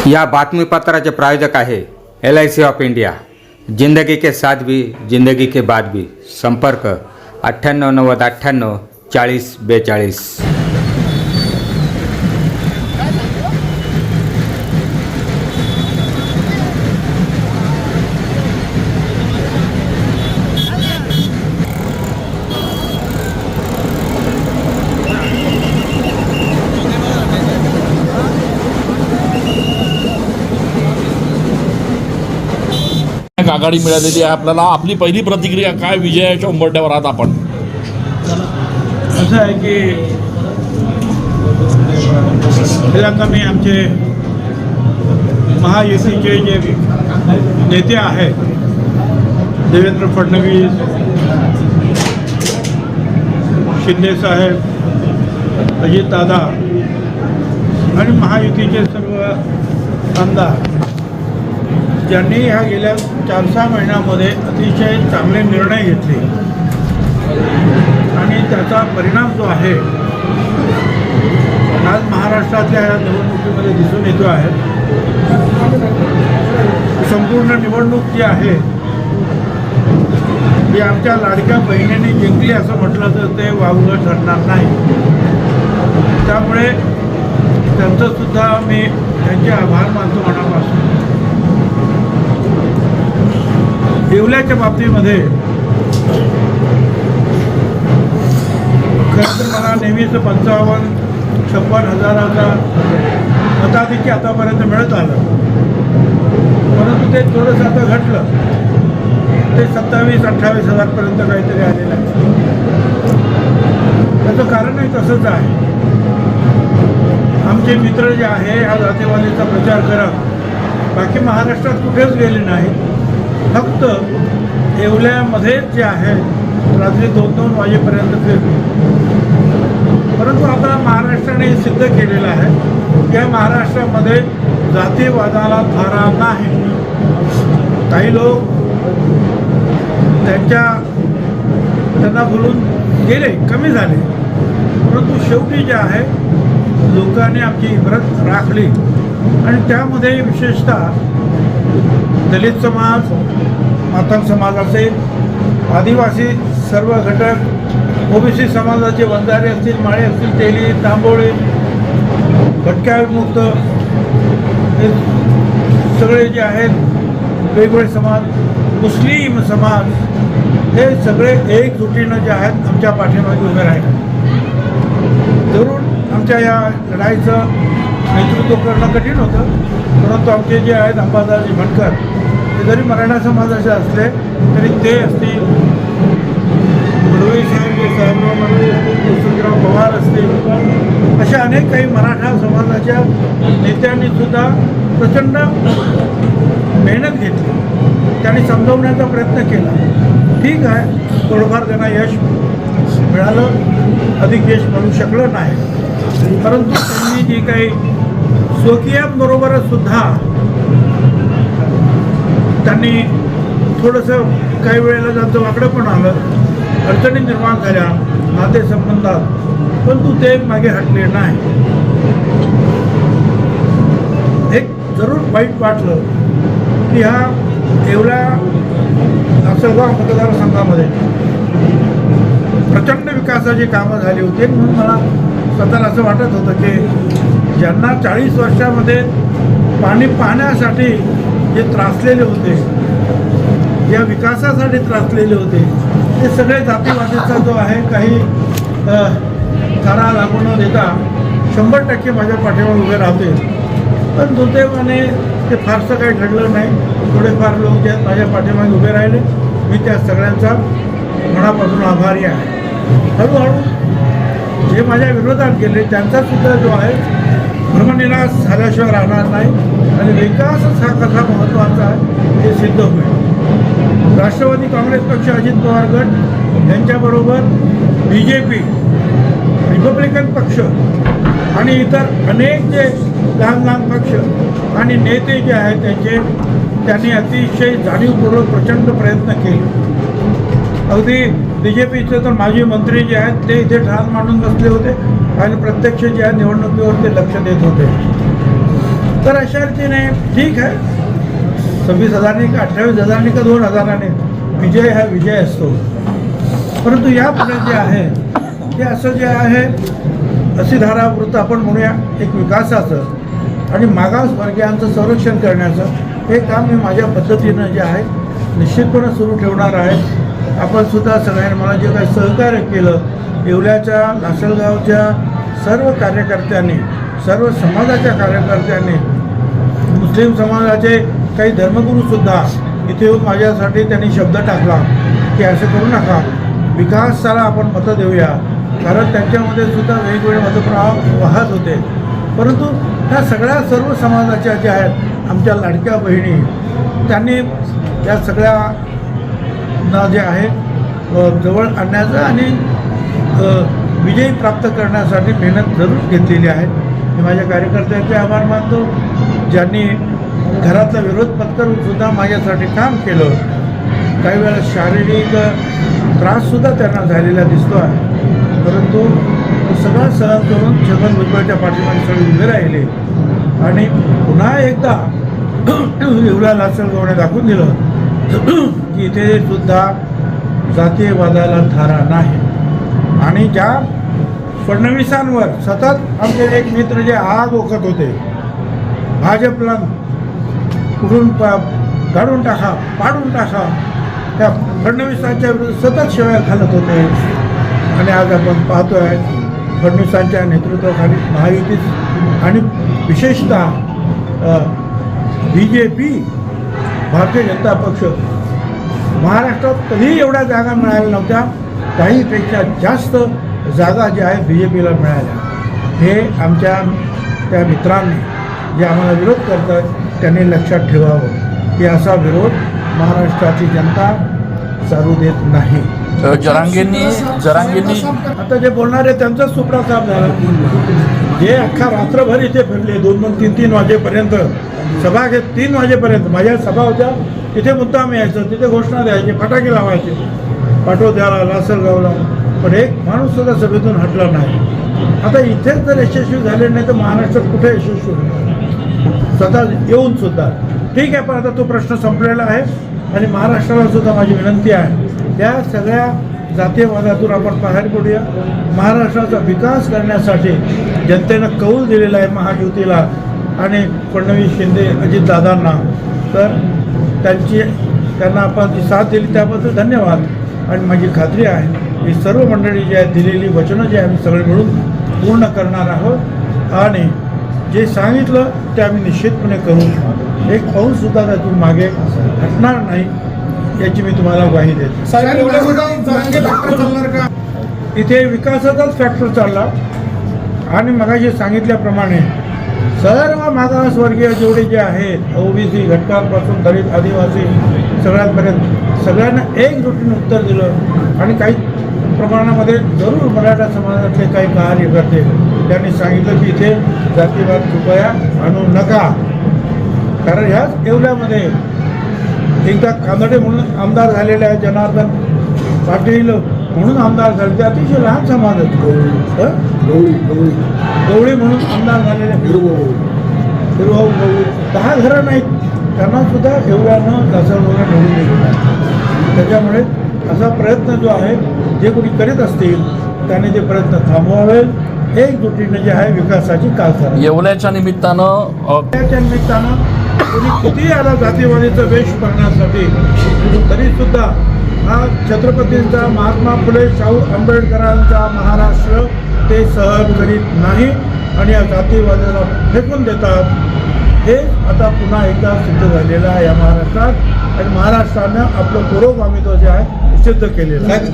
या बातमीपत्राचे प्रायोजक आहे LIC ऑफ इंडिया। जिंदगी के साथ भी जिंदगी के बाद भी। संपर्क 9890 98 40 42। आघाडी मिळालेली आहे आपल्याला। आपली पहिली प्रतिक्रिया काय विजयाच्या उंबरठ्यावर आहात आपण? असं आहे की पहिल्यांदा मी आमचे महायुतीचे जे नेते आहेत देवेंद्र फडणवीस, शिंदेसाहेब, अजितदादा आणि महायुतीचे सर्व आमदार ज्यांनी ह्या गेल्या 4-6 महिन्यामध्ये अतिशय चांगले निर्णय घेतले आणि त्याचा परिणाम जो आहे आज महाराष्ट्रातल्या ह्या निवडणुकीमध्ये दिसून येतो आहे। संपूर्ण निवडणूक जी आहे ती आमच्या लाडक्या बहिणीने जिंकली असं म्हटलं तर ते वावगं ठरणार नाही। त्यामुळे त्यांचंसुद्धा मी त्यांचे आभार मानतो मनापासून। येवल्याच्या बाबतीमध्ये खरं तर मला नेहमीच 55-56 हजाराचा मताधिक्य आतापर्यंत मिळत आलं, परंतु ते थोडंसं आता घटलं, ते 27-28 हजारपर्यंत काहीतरी आलेलं आहे। त्याचं कारणही तसंच आहे। आमचे मित्र जे आहे हा जातीवादीचा प्रचार करत बाकी महाराष्ट्रात कुठेच गेले नाही, फक्त येवल्यामध्येच जे आहे रात्री 2-2 वाजेपर्यंत फिरले। परंतु आता महाराष्ट्राने सिद्ध केलेलं आहे की या महाराष्ट्रामध्ये जातीवादाला थारा नाही। काही लोक त्यांना बोलून गेले, कमी झाले, परंतु शेवटी जे आहे लोकांनी आमची इबरत राखली आणि त्यामध्ये विशेषतः दलित समाज, मातंग समाज असेल, आदिवासी सर्व घटक, OBC समाजाचे वंजारे असतील, माळे असतील, तेली, तांबोळे, भटक्या विमुक्त हे सगळे जे आहेत वेगवेगळे समाज, मुस्लिम समाज, हे सगळे एकजुटीनं जे आहेत आमच्या पाठीमागे उभे राहिले। जरूर आमच्या या लढाईचं नेतृत्व करणं कठीण होतं, परंतु आमचे जे आहेत अंबादासजी भटकर ते जरी मराठा समाजाचे असले तरी ते असतील, फडणवीस साहेबराव मंडळी असतील, वसंतराव पवार असतील, अशा अनेक काही मराठा समाजाच्या नेत्यांनीसुद्धा प्रचंड मेहनत घेतली। त्यांनी समजवण्याचा प्रयत्न केला। ठीक आहे, थोडंफार त्यांना यश मिळालं, अधिक यश मिळू शकलं नाही, परंतु त्यांनी जी काही स्वकीयांबरोबरच सुद्धा त्यांनी थोडंसं काही वेळेला त्यांचं वाकडं पण आलं, अडचणी निर्माण झाल्या नातेसंबंधात, परंतु ते मागे हटले नाही। एक जरूर वाईट वाटलं की ह्या येवला लासलगाव मतदारसंघामध्ये प्रचंड विकासाची कामं झाली होती, म्हणून मला स्वतःला असं वाटत होतं की ज्यांना 40 वर्षामध्ये पाणी पाहण्यासाठी जे त्रासलेले होते, या विकासासाठी त्रासलेले होते, ते सगळे जातीवादीचा जो आहे काही थारा लागू न देता 100% माझ्या पाठीवर उभे राहते। पण दुर्दैवाने ते फारसं काही घडलं नाही। थोडेफार लोक जे माझ्या पाठीमागे उभे राहिले, मी त्या सगळ्यांचा मनापासून आभारी आहे। हळूहळू जे माझ्या विरोधात गेले त्यांचासुद्धा जो आहे भ्रमनिराश झाल्याशिवाय राहणार नाही आणि विकासच हा कसा महत्त्वाचा आहे हे सिद्ध होईल। राष्ट्रवादी काँग्रेस पक्ष, अजित पवार गट यांच्याबरोबर BJP, रिपब्लिकन पक्ष आणि इतर अनेक जे लहान पक्ष आणि नेते जे आहेत त्यांनी अतिशय जाणीवपूर्वक प्रचंड प्रयत्न केले। अगदी BJPचे तर माजी मंत्री जे आहेत ते इथे ठाण मांडून बसले होते आणि प्रत्यक्ष जे आहे निवडणुकीवर ते लक्ष देत होते। तर अशा रीतीने ठीक आहे, 26,000 का 28,000 का 2,000 विजय हा विजय असतो. परंतु यापुढे जे आहे ते असं जे आहे अशी धारावृत्त आपण म्हणूया एक विकासाचं आणि मागासवर्गीयांचं संरक्षण करण्याचं हे काम मी माझ्या पद्धतीनं जे आहे निश्चितपणे सुरू ठेवणार आहे. आपण सुद्धा सगळ्यांनी मला जे काही सहकार्य केलं, येवल्याच्या लासलगावच्या सर्व कार्यकर्त्यांनी, सर्व समाजाच्या कार्यकर्त्यांनी, मुस्लिम समाजाचे काही धर्मगुरूसुद्धा इथे येऊन माझ्यासाठी त्यांनी शब्द टाकला की असं करू नका, विकासाला आपण मतं देऊया. कारण त्यांच्यामध्ये सुद्धा वेगवेगळे मतप्रवाह वाहत होते. परंतु ह्या सगळ्या सर्व समाजाच्या ज्या आहेत आमच्या लाडक्या बहिणी, त्यांनी या सगळ्यांना जे आहे जवळ आणण्याचं आणि विजयी प्राप्त करण्यासाठी मेहनत जरूर घेतलेली आहे. मी माझ्या कार्यकर्त्यांचे आभार मानतो, ज्यांनी घरातला विरोध पत्करून सुद्धा माझ्यासाठी काम केलं. काही वेळा शारीरिक त्राससुद्धा त्यांना झालेला दिसतो आहे, परंतु सगळं सहन करून छगन भुजबळच्या पाठीमागे सगळे उभे राहिले आणि पुन्हा एकदा येवला लासलगावने दाखवून दिलं की इथे सुद्धा जातीयवादाला थारा नाही. आणि ज्या फडणवीसांवर सतत आमचे एक मित्र जे आग ओकत होते, भाजपला कुठून काढून टाका, पाडून टाका, त्या फडणवीसांच्या विरुद्ध सतत शिव्या घालत होते. आणि आज आपण पाहतो आहे फडणवीसांच्या नेतृत्वाखाली महायुती आणि विशेषतः BJP भारतीय जनता पक्ष महाराष्ट्रात कधीही एवढ्या जागा मिळाल्या नव्हत्या, काहीपेक्षा जास्त जागा ज्या आहेत BJPला मिळाल्या. हे आमच्या त्या मित्रांनी जे आम्हाला विरोध करतात त्यांनी लक्षात ठेवावं की असा विरोध महाराष्ट्राची जनता चालू देत नाही. जरांगेंनी आता जे बोलणारे त्यांचाच सुपडा साफ झाला. जे अख्खा रात्रभर इथे फिरले 2-3 वाजेपर्यंत, सभा घेत 3 वाजेपर्यंत माझ्या सभा होत्या, तिथे मुद्दाम यायचं, तिथे घोषणा द्यायची, फटाके लावायचे पाटोद्याला, लासलगावला, पण एक माणूस सुद्धा सभेतून हटला नाही. आता इथेच जर यशस्वी झाले नाही तर महाराष्ट्रात कुठे यशस्वी होणार? स्वतः येऊन सुद्धा ठीक आहे, पण आता तो प्रश्न संपलेला आहे. आणि महाराष्ट्राला सुद्धा माझी विनंती आहे, त्या सगळ्या जातीयवादातून आपण बाहेर पडूया. महाराष्ट्राचा विकास करण्यासाठी जनतेनं कौल दिलेला आहे महायुतीला आणि फडणवीस, शिंदे, अजितदादांना. तर त्यांना आपण जी साथ दिली त्याबद्दल धन्यवाद. आणि माझी खात्री आहे ही सर्व मंडळी जी आहेत दिलेली वचनं जी आम्ही सगळे मिळून पूर्ण करणार आहोत आणि जे सांगितलं ते आम्ही निश्चितपणे करू. एक पाऊलसुद्धा त्यातून मागे हटणार नाही याची मी तुम्हाला ग्वाही देतो. इथे विकासाचाच फॅक्टर चालला आणि मगाशी सांगितल्याप्रमाणे सर्व मागासवर्गीय जेवढे जे आहेत OBC घटकांपासून दलित, आदिवासी सगळ्यांपर्यंत सगळ्यांना एकजुटीने उत्तर दिलं. आणि काही प्रमाणामध्ये जरूर मराठा समाजातले काही कार्यकर्ते त्यांनी सांगितलं की इथे जातीवाद कृपया आणू नका. कारण ह्याच येवल्यामध्ये एकदा कांदडे म्हणून आमदार झालेले आहेत, जनार्दन पाटील म्हणून आमदार झाले, ते अतिशय लहान समाज आहेत. गवळी म्हणून आमदार झालेले हिरभाऊ गवळी 10 घरं नाहीत, त्यांना सुद्धा येवल्यानं लासलगावला निवडून दिलेलं. त्याच्यामुळे असा प्रयत्न जो आहे जे कोणी करीत असतील त्याने ते प्रयत्न थांबवावे. एकजुटीने जे आहे विकासाची काल करा. येवल्याच्या निमित्तानं कोणी कितीही आला जातीवादीचा वेश करण्यासाठी तरीसुद्धा हा छत्रपतींचा, महात्मा फुले शाहू आंबेडकरांचा महाराष्ट्र ते सहन करीत नाही आणि या जातीवादाला फेकून देतात. हे आता पुन्हा एकदा सिद्ध झालेलं आहे या महाराष्ट्रात आणि महाराष्ट्रानं आपलं पुरोगामित्व जे आहे सिद्ध केलेलं आहे.